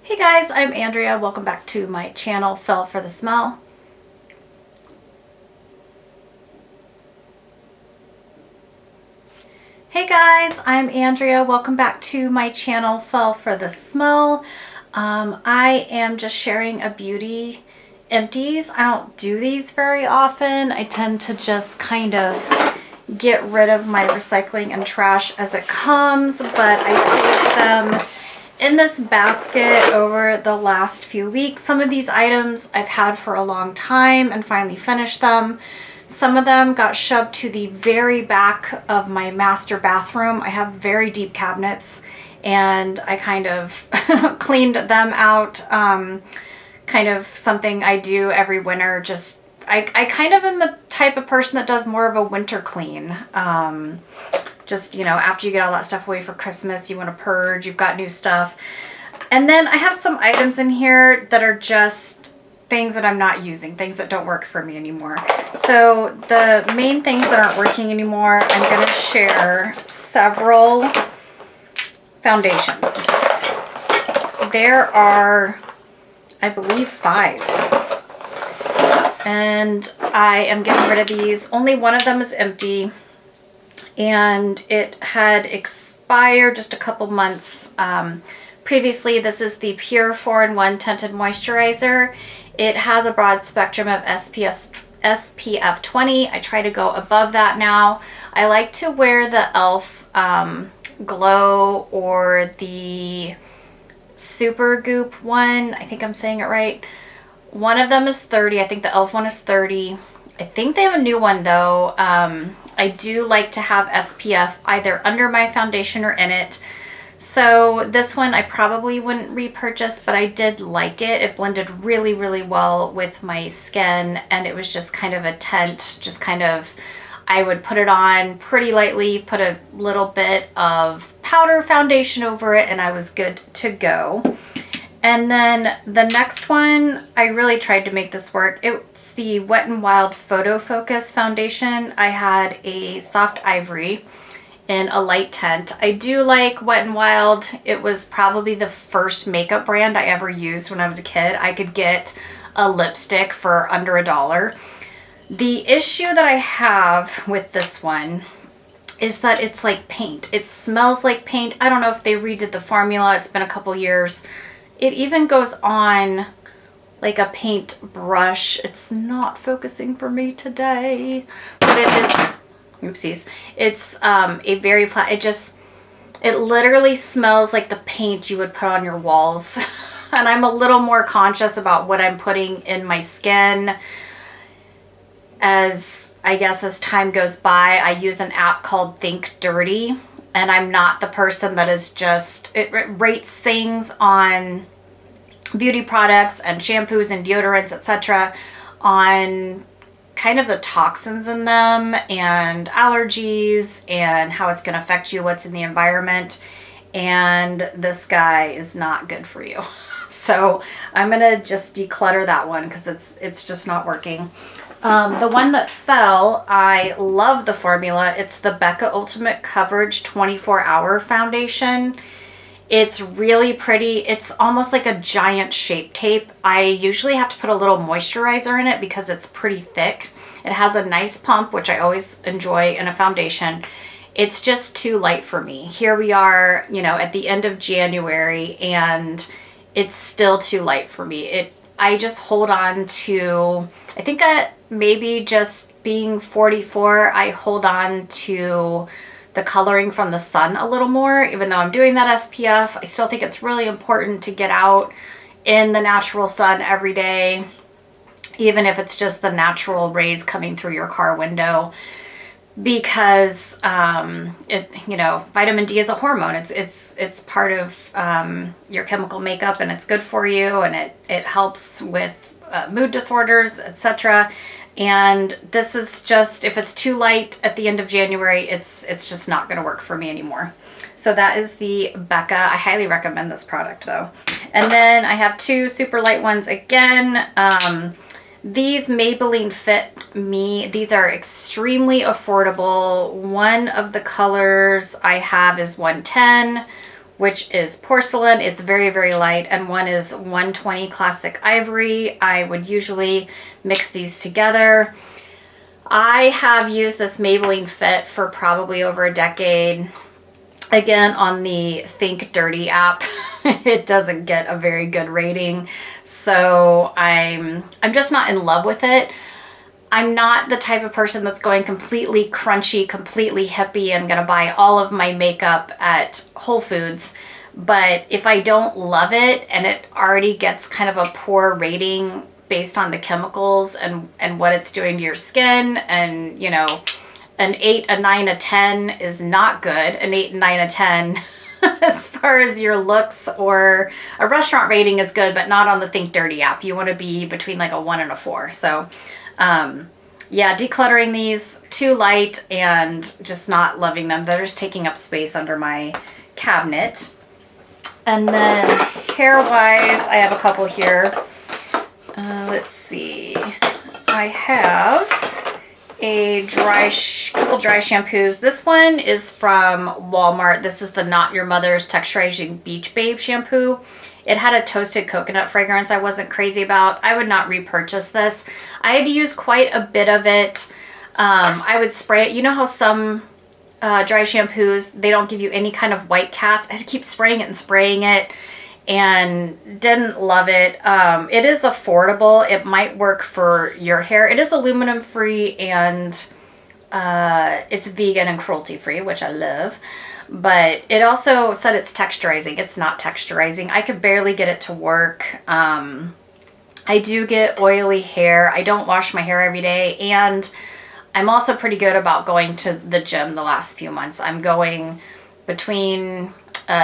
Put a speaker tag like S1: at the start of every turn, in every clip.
S1: Hey guys, I'm Andrea. Welcome back to my channel, Fell for the Smell. Hey guys, I'm Andrea. Welcome back to my channel, Fell for the Smell. I am just sharing a beauty empties. I don't do these very often. I tend to just kind of get rid of my recycling and trash as it comes, but I saved them in this basket over the last few weeks. Some of these items I've had for a long time and finally finished them. Some of them got shoved to the very back of my master bathroom. I have very deep cabinets and I kind of cleaned them out. Kind of something I do every winter. Just I kind of am the type of person that does more of a winter clean. Just, you know, after you get all that stuff away for Christmas, you want to purge, you've got new stuff. And then I have some items in here that are just things that I'm not using, things that don't work for me anymore. So the main things that aren't working anymore, I'm going to share several foundations. There are, I believe, 5. And I am getting rid of these. Only one of them is empty. And it had expired just a couple months previously. This is the Pure 4-in-1 Tinted Moisturizer. It has a broad spectrum of SPF 20. I try to go above that now. I like to wear the e.l.f. Glow or the Super Goop one. I think I'm saying it right. One of them is 30. I think the e.l.f. one is 30. I think they have a new one though. I do like to have SPF either under my foundation or in it. So this one I probably wouldn't repurchase, but I did like it. It blended really, really well with my skin, and it was just kind of a tint, just kind of, I would put it on pretty lightly, put a little bit of powder foundation over it, and I was good to go. And then the next one, I really tried to make this work. It's the Wet n Wild Photo Focus Foundation. I had a soft ivory in a light tint. I do like Wet n Wild. It was probably the first makeup brand I ever used when I was a kid. I could get a lipstick for under $1. The issue that I have with this one is that it's like paint. It smells like paint. I don't know if they redid the formula. It's been a couple years. It even goes on like a paint brush. It's not focusing for me today, but it is, oopsies. It's a very, it literally smells like the paint you would put on your walls. And I'm a little more conscious about what I'm putting in my skin as, I guess, as time goes by. I use an app called Think Dirty. And I'm not the person that is just, it rates things on beauty products and shampoos and deodorants, etc., on kind of the toxins in them and allergies and how it's going to affect you, what's in the environment. And this guy is not good for you. So I'm going to just declutter that one because it's just not working. The one that fell, I love the formula. It's the Becca Ultimate Coverage 24-Hour Foundation. It's really pretty. It's almost like a giant Shape Tape. I usually have to put a little moisturizer in it because it's pretty thick. It has a nice pump, which I always enjoy in a foundation. It's just too light for me. Here we are, you know, at the end of January, and it's still too light for me. I just hold on to, I think maybe just being 44, I hold on to the coloring from the sun a little more. Even though I'm doing that SPF, I still think it's really important to get out in the natural sun every day, even if it's just the natural rays coming through your car window, because you know, vitamin D is a hormone. It's part of your chemical makeup, and it's good for you, and it helps with mood disorders, etc. And this is just, if it's too light at the end of January, it's just not going to work for me anymore. So that is the Becca. I highly recommend this product though. And then I have 2 super light ones again. These Maybelline Fit Me. These are extremely affordable. One of the colors I have is 110. which is porcelain. It's very, very light. And one is 120 classic ivory. I would usually mix these together. I have used this Maybelline Fit for probably over a decade. Again, on the Think Dirty app, it doesn't get a very good rating. So I'm just not in love with it. I'm not the type of person that's going completely crunchy, completely hippie, and gonna buy all of my makeup at Whole Foods. But if I don't love it and it already gets kind of a poor rating based on the chemicals and what it's doing to your skin, and you know, an 8, a 9, a 10 is not good. An 8, 9, a 10 as far as your looks, or a restaurant rating is good, but not on the Think Dirty app. You want to be between like a 1 and a 4. So yeah, decluttering these, too light and just not loving them. They're just taking up space under my cabinet. And then hair-wise, I have a couple here. Let's see. I have a couple dry shampoos. This one is from Walmart. This is the Not Your Mother's Texturizing Beach Babe shampoo. It had a toasted coconut fragrance I wasn't crazy about. I would not repurchase this. I had to use quite a bit of it. I would spray it. You know how some dry shampoos, they don't give you any kind of white cast? I had to keep spraying it and didn't love it. It is affordable. It might work for your hair. It is aluminum free and it's vegan and cruelty free, which I love. But it also said it's texturizing. It's not texturizing. I could barely get it to work. I do get oily hair. I don't wash my hair every day. And I'm also pretty good about going to the gym the last few months. I'm going between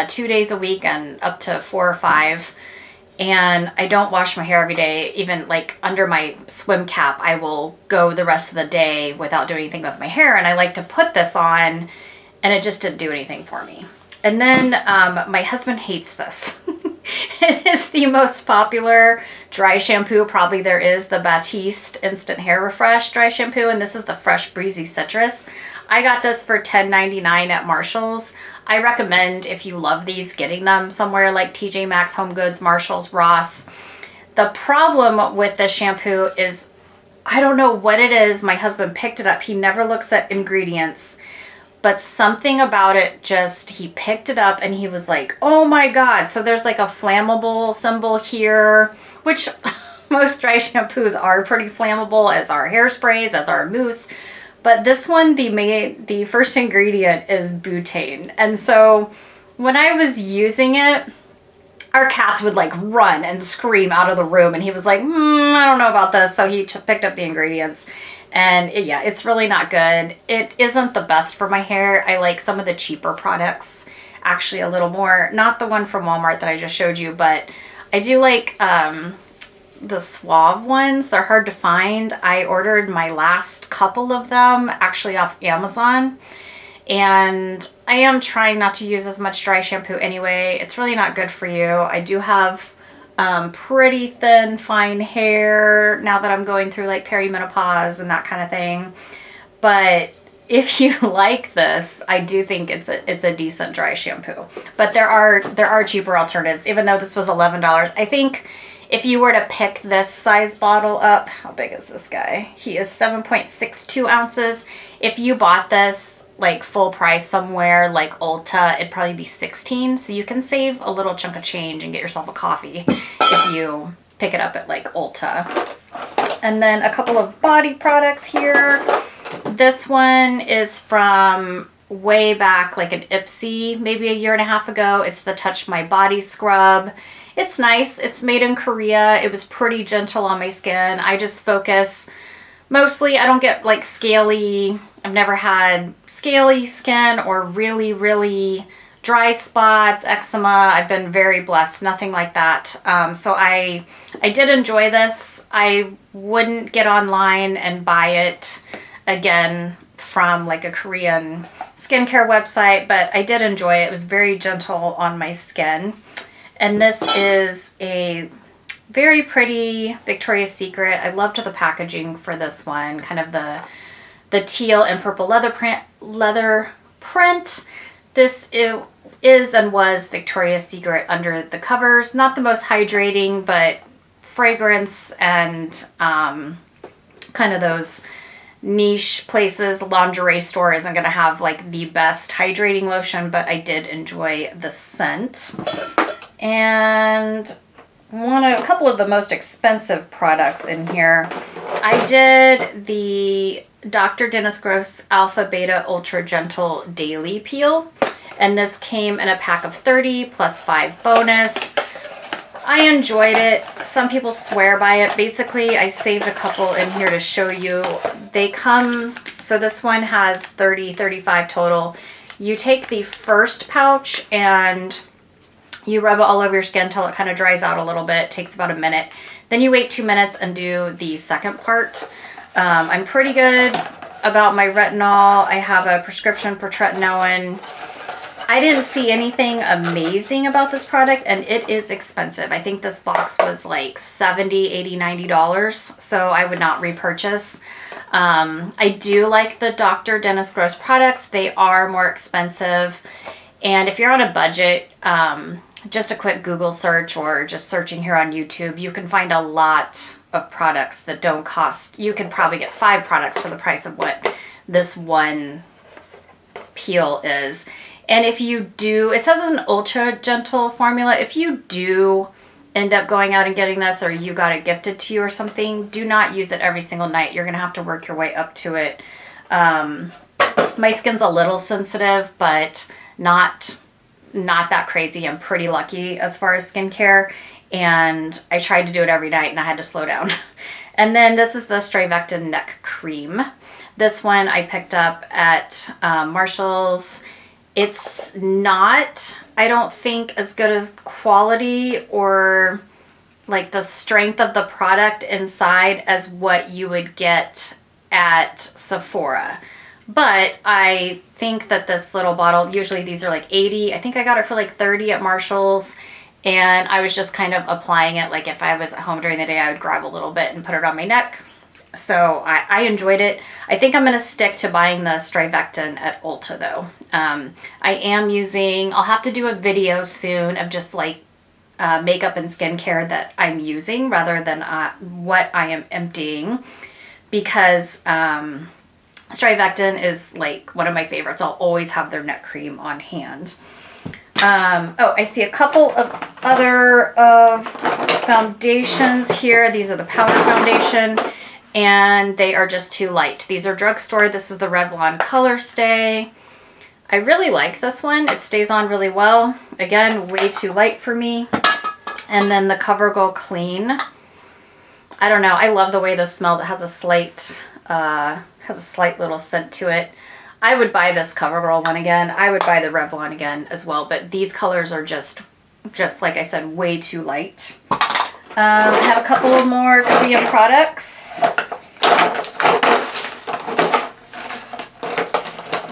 S1: 2 days a week and up to 4 or 5. And I don't wash my hair every day. Even like under my swim cap, I will go the rest of the day without doing anything with my hair. And I like to put this on, and it just didn't do anything for me. And then my husband hates this. It is the most popular dry shampoo probably there is, the Batiste Instant Hair Refresh dry shampoo, and this is the Fresh Breezy Citrus. I got this for $10.99 at Marshall's. I recommend, if you love these, getting them somewhere like TJ Maxx, Home Goods, Marshall's, Ross. The problem with this shampoo is, I don't know what it is. My husband picked it up. He never looks at ingredients. But something about it just, he picked it up and he was like, oh my God. So there's like a flammable symbol here, which most dry shampoos are pretty flammable, as are hairsprays, as are mousse. But this one, the first ingredient is butane. And so when I was using it, our cats would like run and scream out of the room. And he was like, I don't know about this. So he picked up the ingredients. And yeah, it's really not good. It isn't the best for my hair. I like some of the cheaper products actually a little more. Not the one from Walmart that I just showed you, but I do like the Suave ones. They're hard to find. I ordered my last couple of them actually off Amazon. And I am trying not to use as much dry shampoo anyway. It's really not good for you. I do have pretty thin, fine hair now that I'm going through like perimenopause and that kind of thing. But if you like this, I do think it's a decent dry shampoo. But there are cheaper alternatives, even though this was $11. I think if you were to pick this size bottle up, how big is this guy? He is 7.62 ounces. If you bought this like full price somewhere like Ulta, it'd probably be 16. So you can save a little chunk of change and get yourself a coffee if you pick it up at like Ulta. And then a couple of body products here. This one is from way back, like an Ipsy, maybe a year and a half ago. It's the Touch My Body Scrub. It's nice. It's made in Korea. It was pretty gentle on my skin. I just focus mostly, I don't get like scaly. I've never had scaly skin or really, really dry spots, eczema. I've been very blessed, nothing like that. So I did enjoy this. I wouldn't get online and buy it again from like a Korean skincare website, but I did enjoy it. It was very gentle on my skin. And this is a very pretty Victoria's Secret. I loved the packaging for this one, kind of the teal and purple leather print. This is and was Victoria's Secret under the covers. Not the most hydrating, but fragrance and kind of those niche places. Lingerie store isn't going to have like the best hydrating lotion, but I did enjoy the scent. And a couple of the most expensive products in here. I did the Dr. Dennis Gross Alpha Beta Ultra Gentle Daily Peel, and this came in a pack of 30 plus 5 bonus. I enjoyed it. Some people swear by it. Basically, I saved a couple in here to show you. They come, so this one has 30, 35 total. You take the first pouch and you rub it all over your skin until it kind of dries out a little bit. It takes about a minute. Then you wait 2 minutes and do the second part. I'm pretty good about my retinol. I have a prescription for tretinoin. I didn't see anything amazing about this product, and it is expensive. I think this box was like $70, $80, $90, so I would not repurchase. I do like the Dr. Dennis Gross products. They are more expensive, and if you're on a budget, just a quick Google search or just searching here on YouTube, you can find a lot of products that don't cost. You can probably get 5 products for the price of what this one peel is. And if you do, it says it's an ultra gentle formula. If you do end up going out and getting this, or you got it gifted to you or something, do not use it every single night. You're going to have to work your way up to it. My skin's a little sensitive, but not that crazy. I'm pretty lucky as far as skincare. And I tried to do it every night and I had to slow down. And then this is the Strivectin Neck Cream. This one I picked up at Marshall's. It's not, I don't think, as good as quality or like the strength of the product inside as what you would get at Sephora. But I think that this little bottle, usually these are like 80. I think I got it for like 30 at Marshall's. And I was just kind of applying it. Like if I was at home during the day, I would grab a little bit and put it on my neck. So I enjoyed it. I think I'm going to stick to buying the Strivectin at Ulta though. I am using, I'll have to do a video soon of just like makeup and skincare that I'm using rather than what I am emptying, because Strivectin is like one of my favorites. I'll always have their neck cream on hand. Oh, I see a couple of other foundations here. These are the powder foundation, and they are just too light. These are drugstore. This is the Revlon Color Stay. I really like this one. It stays on really well. Again, way too light for me. And then the CoverGirl Clean. I don't know. I love the way this smells. It has a slight little scent to it. I would buy this CoverGirl one again. I would buy the Revlon again as well, but these colors are just like I said, way too light. I have a couple of more Korean products.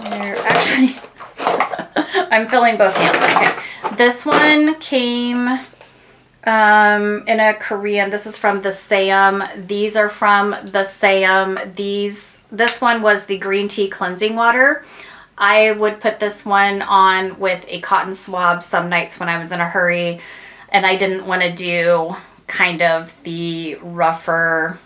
S1: They're actually, I'm filling both hands. Okay. This one came in a Korean, this is from the Sam. These are from the Sam. This one was the green tea cleansing water. I would put this one on with a cotton swab some nights when I was in a hurry and I didn't want to do kind of the rougher,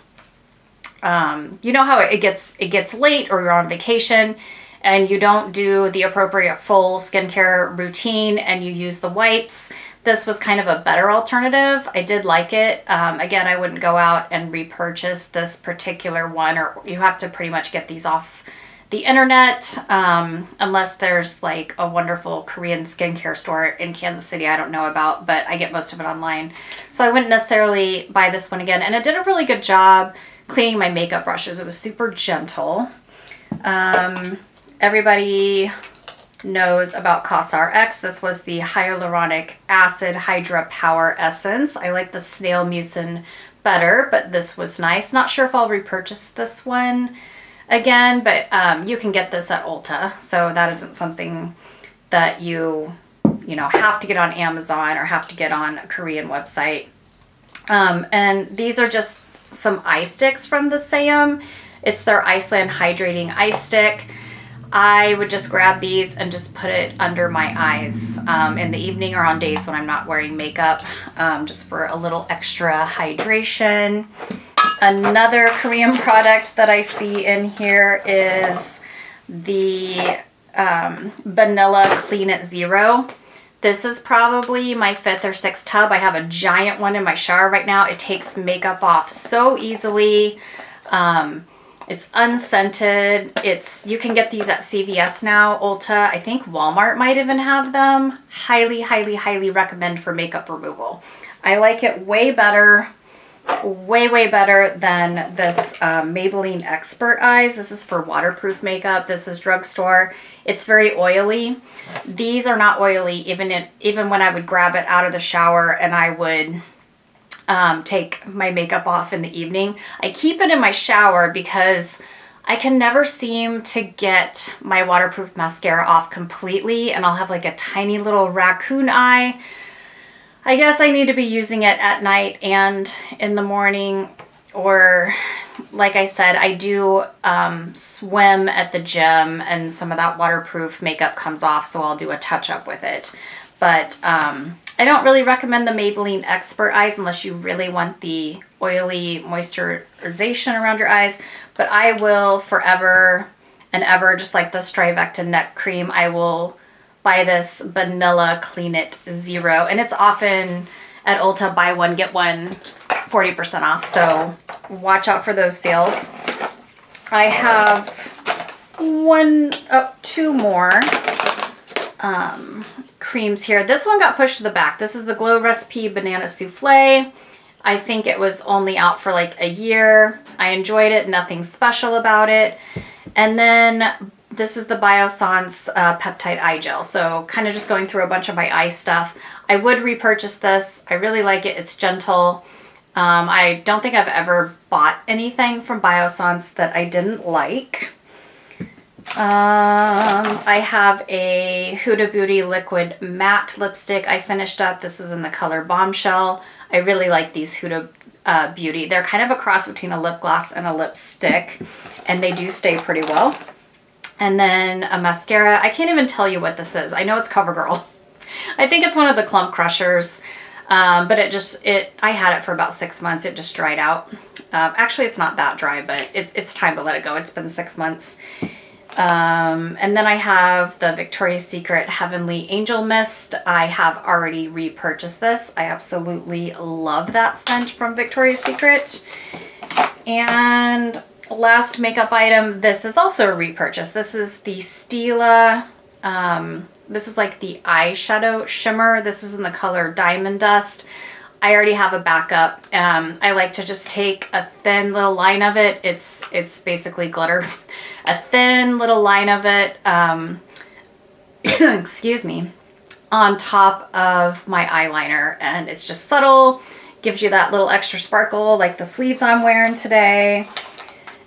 S1: you know how it gets late or you're on vacation and you don't do the appropriate full skincare routine and you use the wipes. This was kind of a better alternative. I did like it. Again, I wouldn't go out and repurchase this particular one, or you have to pretty much get these off the internet, unless there's like a wonderful Korean skincare store in Kansas City I don't know about, but I get most of it online. So I wouldn't necessarily buy this one again. And it did a really good job cleaning my makeup brushes. It was super gentle. Everybody knows about CosRX. This was the hyaluronic acid Hydra Power Essence. I like the snail mucin better, but this was nice. Not sure if I'll repurchase this one again, but you can get this at Ulta, so that isn't something that you have to get on Amazon or have to get on a Korean website. And these are just some eye sticks from the Sam. It's their Iceland Hydrating Eye Stick. I would just grab these and just put it under my eyes in the evening or on days when I'm not wearing makeup, just for a little extra hydration. Another Korean product that I see in here is the Vanilla Clean It Zero. This is probably my 5th or 6th tub. I have a giant one in my shower right now. It takes makeup off so easily. It's unscented. You can get these at CVS now, Ulta. I think Walmart might even have them. Highly, highly, highly recommend for makeup removal. I like it way better, way better than this Maybelline Expert Eyes. This is for waterproof makeup. This is drugstore. It's very oily. These are not oily, even when I would grab it out of the shower and I would take my makeup off in the evening. I keep it in my shower because I can never seem to get my waterproof mascara off completely, and I'll have like a tiny little raccoon eye. I guess I need to be using it at night and in the morning, or like I said, I do swim at the gym and some of that waterproof makeup comes off, so I'll do a touch up with it. But I don't really recommend the Maybelline Expert Eyes unless you really want the oily moisturization around your eyes. But I will forever and ever, just like the Strivectin neck cream, I will buy this Vanilla Clean It Zero. And it's often at Ulta, buy one, get one 40% off. So watch out for those sales. I have two more creams here. This one got pushed to the back. This is the Glow Recipe Banana Souffle. I think it was only out for like a year. I enjoyed it. Nothing special about it. And then this is the Biossance Peptide Eye Gel. So kind of just going through a bunch of my eye stuff. I would repurchase this. I really like it. It's gentle. I don't think I've ever bought anything from Biossance that I didn't like. I have a Huda Beauty Liquid Matte Lipstick I finished up. This was in the color Bombshell. I really like these Huda Beauty. They're kind of a cross between a lip gloss and a lipstick, and they do stay pretty well. And then a mascara. I can't even tell you what this is. I know it's CoverGirl. I think it's one of the Clump Crushers, but I had it for about 6 months. It just dried out. Actually, it's not that dry, but it's time to let it go. It's been 6 months. And then I have the Victoria's Secret Heavenly Angel Mist. I have already repurchased this. I absolutely love that scent from Victoria's Secret. And last makeup item, this is also a repurchase. This is the Stila, this is like the eyeshadow shimmer. This is in the color Diamond Dust. I already have a backup. I like to just take a thin little line of it. It's basically glitter. A thin little line of it, excuse me, on top of my eyeliner. And it's just subtle, gives you that little extra sparkle like the sleeves I'm wearing today.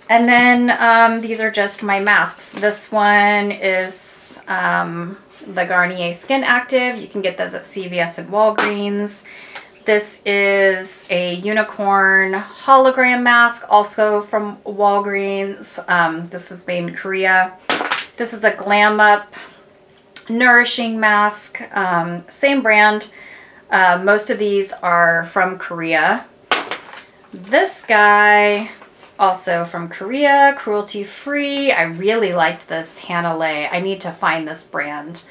S1: And then these are just my masks. This one is the Garnier Skin Active. You can get those at CVS and Walgreens. This is a unicorn hologram mask, also from Walgreens. This was made in Korea. This is a Glam Up nourishing mask, same brand. Most of these are from Korea. This guy, also from Korea, cruelty free. I really liked this Hannah Lay. I need to find this brand.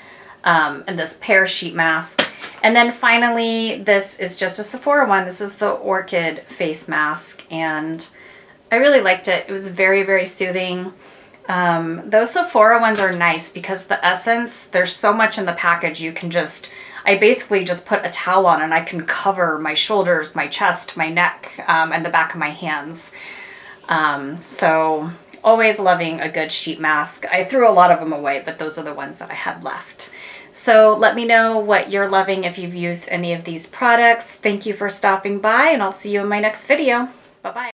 S1: And this pear sheet mask. And then finally, this is just a Sephora one. This is the Orchid face mask, and I really liked it. It was very, very soothing. Those Sephora ones are nice because the essence, there's so much in the package. You can I basically just put a towel on and I can cover my shoulders, my chest, my neck, and the back of my hands. So always loving a good sheet mask. I threw a lot of them away, but those are the ones that I had left. So let me know what you're loving if you've used any of these products. Thank you for stopping by, and I'll see you in my next video. Bye-bye.